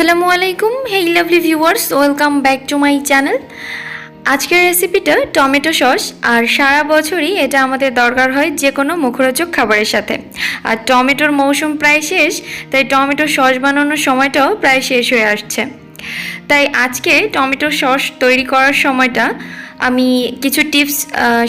আসসালামু আলাইকুম, hey lovely viewers, welcome back to my channel. আজকের রেসিপিটা টমেটো সস। আর সারা বছরই এটা আমাদের দরকার হয় যে কোনো মুখরোচক খাবারের সাথে। আর টমেটোর মৌসুম প্রায় শেষ, তাই টমেটো সস বানানোর সময়টাও প্রায় শেষ হয়ে আসছে। তাই আজকে টমেটো সস তৈরি করার সময়টা আমি কিছু টিপস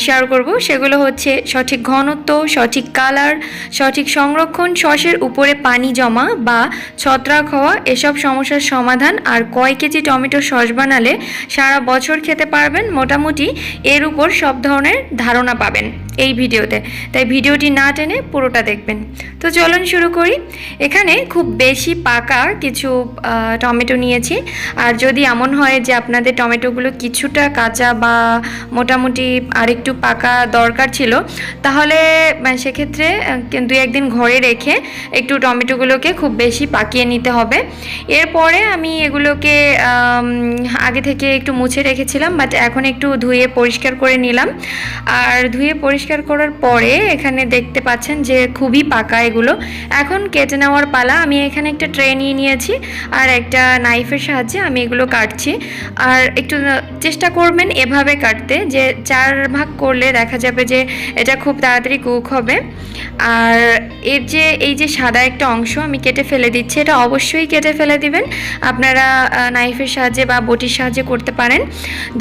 শেয়ার করব। সেগুলো হচ্ছে সঠিক ঘনত্ব, সঠিক কালার, সঠিক সংরক্ষণ, সসের উপরে পানি জমা বা ছত্রাক হওয়া, এসব সমস্যার সমাধান, আর কয় কেজি টমেটো সস বানালে সারা বছর খেতে পারবেন, মোটামুটি এর উপর সব ধরনের ধারণা পাবেন এই ভিডিওতে। তাই ভিডিওটি না টেনে পুরোটা দেখবেন। তো চলুন শুরু করি। এখানে খুব বেশি পাকা কিছু টমেটো নিয়েছি। আর যদি এমন হয় যে আপনাদের টমেটোগুলো কিছুটা কাঁচা বা মোটামুটি আরেকটু পাকা দরকার ছিল, তাহলে সেক্ষেত্রে দু একদিন ঘরে রেখে একটু টমেটোগুলোকে খুব বেশি পাকিয়ে নিতে হবে। এরপরে আমি এগুলোকে আগে থেকে একটু মুছে রেখেছিলাম, বাট এখন একটু ধুয়ে পরিষ্কার করে নিলাম। আর ধুয়ে পরিষ্কার করার পরে এখানে দেখতে পাচ্ছেন যে খুবই পাকা এগুলো। এখন কেটে নেওয়ার পালা। আমি এখানে একটা ট্রে নিয়ে নিয়েছি আর একটা নাইফের সাহায্যে আমি এগুলো কাটছি। আর একটু চেষ্টা করবেন এভাবে কাটতে, যে 4 ভাগ করলে দেখা যাবে যে এটা খুব তাড়াতাড়ি কুক হবে। আর এর যে এই যে সাদা একটা অংশ আমি কেটে ফেলে দিচ্ছি, এটা অবশ্যই কেটে ফেলে দিবেন। আপনারা নাইফের সাহায্যে বা বটির সাহায্যে করতে পারেন,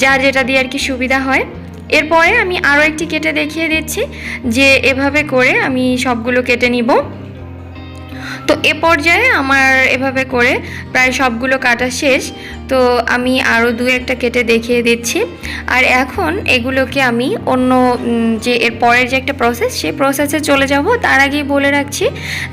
যার যেটা দিয়ে আর কি সুবিধা হয়। এরপরে আমি আরও একটি কেটে দেখিয়ে দিচ্ছি যে এভাবে করে আমি সবগুলো কেটে নিব। তো এ পর্যায়ে আমার এভাবে করে প্রায় সবগুলো কাটা শেষ। তো আমি আরও একটা কেটে দেখিয়ে দিচ্ছি। আর এখন এগুলোকে আমি অন্য যে এর পরের যে একটা প্রসেস, সেই প্রসেসে চলে যাব। তার আগেই বলে রাখছি,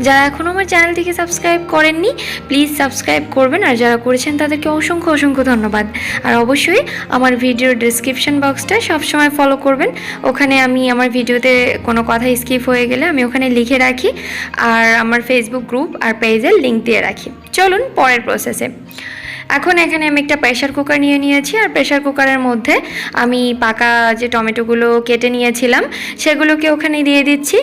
যারা এখনও আমার চ্যানেলটিকে সাবস্ক্রাইব করেননি প্লিজ সাবস্ক্রাইব করবেন, আর যারা করেছেন তাদেরকে অসংখ্য অসংখ্য ধন্যবাদ। আর অবশ্যই আমার ভিডিওর ডেসক্রিপশন বক্সটা সবসময় ফলো করবেন। ওখানে আমি আমার ভিডিওতে কোনো কথা স্কিপ হয়ে গেলে আমি ওখানে লিখে রাখি, আর আমার ফেসবুক গ্রুপ আর পেজের লিঙ্ক দিয়ে রাখি। চলুন পরের প্রসেসে। এখন এখানে আমি একটা প্রেশার কুকার নিয়ে নিয়েছি, আর প্রেশার কুকারের মধ্যে আমি পাকা যে টমেটোগুলো কেটে নিয়েছিলাম সেগুলোকে ওখানে দিয়ে দিচ্ছি।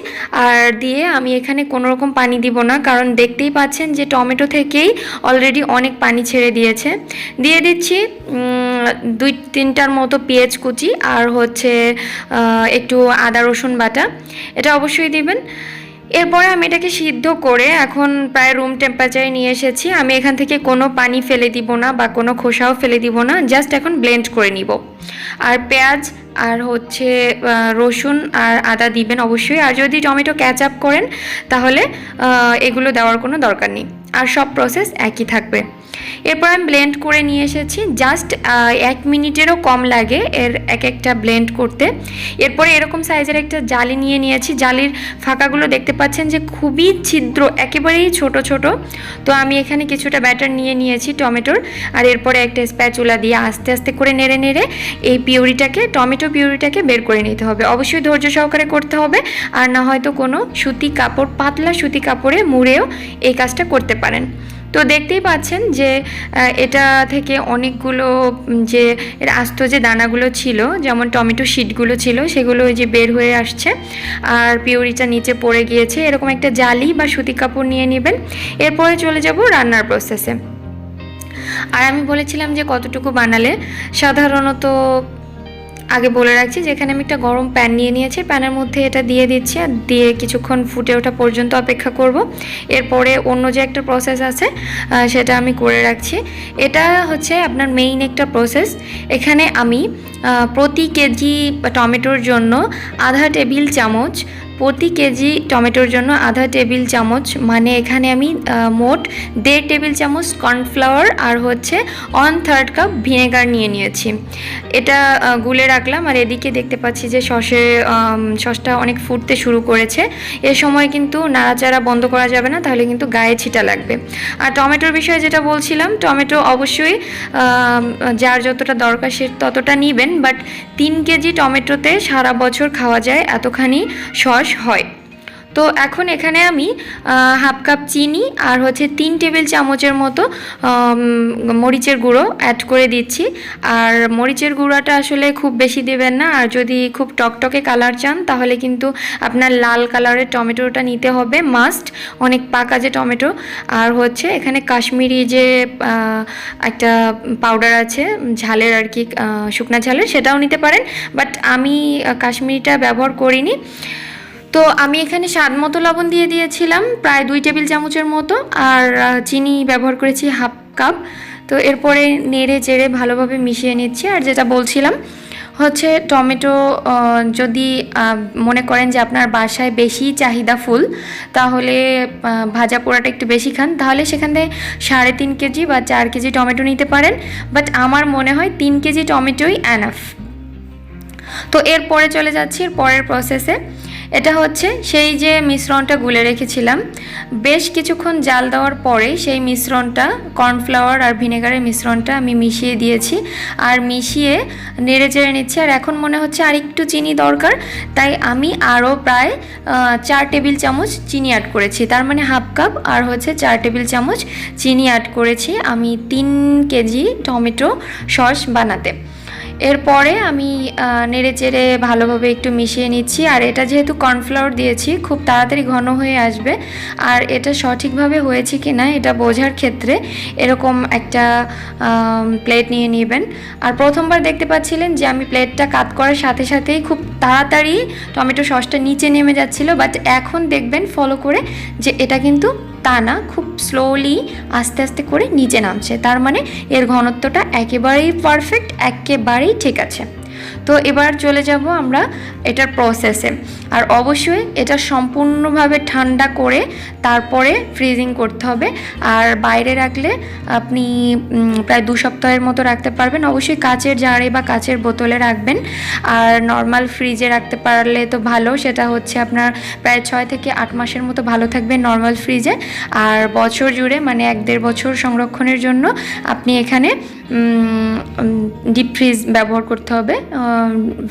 আর দিয়ে আমি এখানে কোনো রকম পানি দিব না, কারণ দেখতেই পাচ্ছেন যে টমেটো থেকেই অলরেডি অনেক পানি ছেড়ে দিয়েছে। দিয়ে দিচ্ছি 2-3টার মতো পেঁয়াজ কুচি, আর হচ্ছে একটু আদা রসুন বাটা, এটা অবশ্যই দিবেন। এরপরে আমি এটাকে সিদ্ধ করে এখন প্রায় রুম টেম্পারেচারে নিয়ে এসেছি। আমি এখান থেকে কোনো পানি ফেলে দিব না বা কোনো খোসাও ফেলে দিব না, জাস্ট এখন ব্লেন্ড করে নিব। আর পেঁয়াজ আর হচ্ছে রসুন আর আদা দিবেন অবশ্যই। আর যদি টমেটো ক্যাচআপ করেন তাহলে এগুলো দেওয়ার কোনো দরকার নেই, আর সব প্রসেস একই থাকবে। এরপর আমি ব্লেন্ড করে নিয়ে এসেছি, জাস্ট 1 মিনিটেরও কম লাগে এর একটা ব্লেন্ড করতে। এরপরে এরকম সাইজের একটা জালি নিয়ে নিয়েছি। জালির ফাঁকাগুলো দেখতে পাচ্ছেন যে খুবই ছিদ্র, একেবারেই ছোট ছোট। তো আমি এখানে কিছুটা ব্যাটার নিয়ে নিয়েছি টমেটোর, আর এরপরে একটা স্প্যাচুলা দিয়ে আস্তে আস্তে করে নেড়ে নেড়ে এই টমেটো পিউরিটাকে বের করে নিতে হবে। অবশ্যই ধৈর্য সহকারে করতে হবে, আর না হয়তো কোনো সুতি কাপড়, পাতলা সুতি কাপড়ে মুড়েও এই কাজটা করতে পারেন। তো দেখতেই পাচ্ছেন যে এটা থেকে অনেকগুলো যে এর আস্ত যে দানাগুলো ছিল, যেমন টমেটো শিটগুলো ছিল, সেগুলো ওই যে বের হয়ে আসছে, আর পিউরিটা নিচে পড়ে গিয়েছে। এরকম একটা জালি বা সুতি কাপড় নিয়ে নেবেন। এরপরে চলে যাব রান্নার প্রসেসে। আর আমি বলেছিলাম যে কতটুকু বানালে, সাধারণত আগে বলে রাখছি যে এখানে আমি একটা গরম প্যান নিয়ে নিয়েছি। প্যানের মধ্যে এটা দিয়ে দিচ্ছি, আর দিয়ে কিছুক্ষণ ফুটে ওঠা পর্যন্ত অপেক্ষা করব। এরপরে অন্য যে একটা প্রসেস আছে সেটা আমি করে রাখছি। এটা হচ্ছে আপনার মেইন একটা প্রসেস। এখানে আমি প্রতি কেজি টমেটোর জন্য আধা টেবিল চামচ, প্রতি কেজি টমেটোর জন্য আধা টেবিল চামচ, মানে এখানে আমি মোট 1.5 টেবিল চামচ কর্নফ্লাওয়ার আর হচ্ছে 1/3 কাপ ভিনেগার নিয়ে নিয়েছি। এটা গুলে রাখলাম। আর এদিকে দেখতে পাচ্ছি যে সসটা অনেক ফুটতে শুরু করেছে। এ সময় কিন্তু নাড়াচাড়া বন্ধ করা যাবে না, তাহলে কিন্তু গায়ে ছিটা লাগবে। আর টমেটোর বিষয়ে যেটা বলছিলাম, টমেটো অবশ্যই যার যতটা দরকার সে ততটা নেবেন, বাট 3 কেজি টমেটোতে সারা বছর খাওয়া যায় এতখানি সস হয়। তো এখন এখানে আমি হাফ কাপ চিনি আর হচ্ছে 3 টেবিল চামচের মতো মরিচের গুঁড়ো অ্যাড করে দিচ্ছি। আর মরিচের গুঁড়োটা আসলে খুব বেশি দেবেন না, আর যদি খুব টকটকে কালার চান তাহলে কিন্তু আপনার লাল কালারের টমেটোটা নিতে হবে মাস্ট, অনেক পাকা যে টমেটো। আর হচ্ছে এখানে কাশ্মীরি যে একটা পাউডার আছে ঝালের আর কি, শুকনা ঝালের, সেটাও নিতে পারেন, বাট আমি কাশ্মীরিটা ব্যবহার করিনি। তো আমি এখানে স্বাদ মতো লবণ দিয়ে দিয়েছিলাম প্রায় 2 টেবিল চামচের মতো, আর চিনি ব্যবহার করেছি হাফ কাপ। তো এরপরে নেড়ে চেড়ে ভালোভাবে মিশিয়ে নিচ্ছি। আর যেটা বলছিলাম হচ্ছে টমেটো যদি মনে করেন যে আপনার বাসায় বেশি চাহিদা ফুল, তাহলে ভাজা পোড়াটা একটু বেশি খান, তাহলে সেখান থেকে 3.5 কেজি বা 4 কেজি টমেটো নিতে পারেন। বাট আমার মনে হয় 3 কেজি টমেটোই এনাফ। তো এরপরে চলে যাচ্ছি এর পরের প্রসেসে। এটা হচ্ছে সেই যে মিশ্রণটা গুলে রেখেছিলাম, বেশ কিছুক্ষণ জাল দেওয়ার পরে সেই মিশ্রণটা, কর্নফ্লাওয়ার আর ভিনেগারের মিশ্রণটা আমি মিশিয়ে দিয়েছি, আর মিশিয়ে নেড়ে চেড়ে নিচ্ছি। আর এখন মনে হচ্ছে আর একটু চিনি দরকার, তাই আমি আরও প্রায় 4 টেবিল চামচ চিনি অ্যাড করেছি। তার মানে হাফ কাপ আর হচ্ছে 4 টেবিল চামচ চিনি অ্যাড করেছি আমি 3 কেজি টমেটো সস বানাতে। এরপরে আমি নেড়ে চেড়ে ভালোভাবে একটু মিশিয়ে নিচ্ছি। আর এটা যেহেতু কর্নফ্লাওয়ার দিয়েছি, খুব তাড়াতাড়ি ঘন হয়ে আসবে। আর এটা সঠিকভাবে হয়েছে কি না এটা বোঝার ক্ষেত্রে এরকম একটা প্লেট নিয়ে নেবেন। আর প্রথমবার দেখতে পাচ্ছিলেন যে আমি প্লেটটা কাত করার সাথে সাথেই খুব তাড়াতাড়ি টমেটো সসটা নিচে নেমে যাচ্ছিল, বাট এখন দেখবেন ফলো করে যে এটা কিন্তু তা না, খুব স্লোলি আস্তে আস্তে করে নিচে নামছে। তার মানে এর ঘনত্বটা একেবারেই পারফেক্ট, একেবারেই ঠিক আছে। তো এবার চলে যাব আমরা এটার প্রসেসে। আর অবশ্যই এটা সম্পূর্ণভাবে ঠান্ডা করে তারপরে ফ্রিজিং করতে হবে। আর বাইরে রাখলে আপনি প্রায় 2 সপ্তাহের মতো রাখতে পারবেন। অবশ্যই কাচের জারে বা কাচের বোতলে রাখবেন। আর নর্মাল ফ্রিজে রাখতে পারলে তো ভালো, সেটা হচ্ছে আপনার প্রায় 6 থেকে 8 মাসের মতো ভালো থাকবে নর্মাল ফ্রিজে। আর বছর জুড়ে মানে 1-1.5 বছর সংরক্ষণের জন্য আপনি এখানে ডিপ ফ্রিজ ব্যবহার করতে হবে।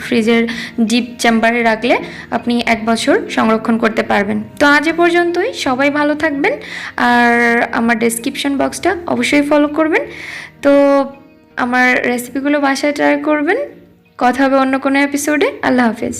ফ্রিজের ডিপ চেম্বারে রাখলে আপনি 1 বছর সংরক্ষণ করতে পারবেন। তো আজ এ পর্যন্তই, সবাই ভালো থাকবেন আর আমার ডেসক্রিপশন বক্সটা অবশ্যই ফলো করবেন। তো আমার রেসিপিগুলো বাসায় ট্রাই করবেন। কথা হবে অন্য কোনো এপিসোডে। আল্লাহ হাফেজ।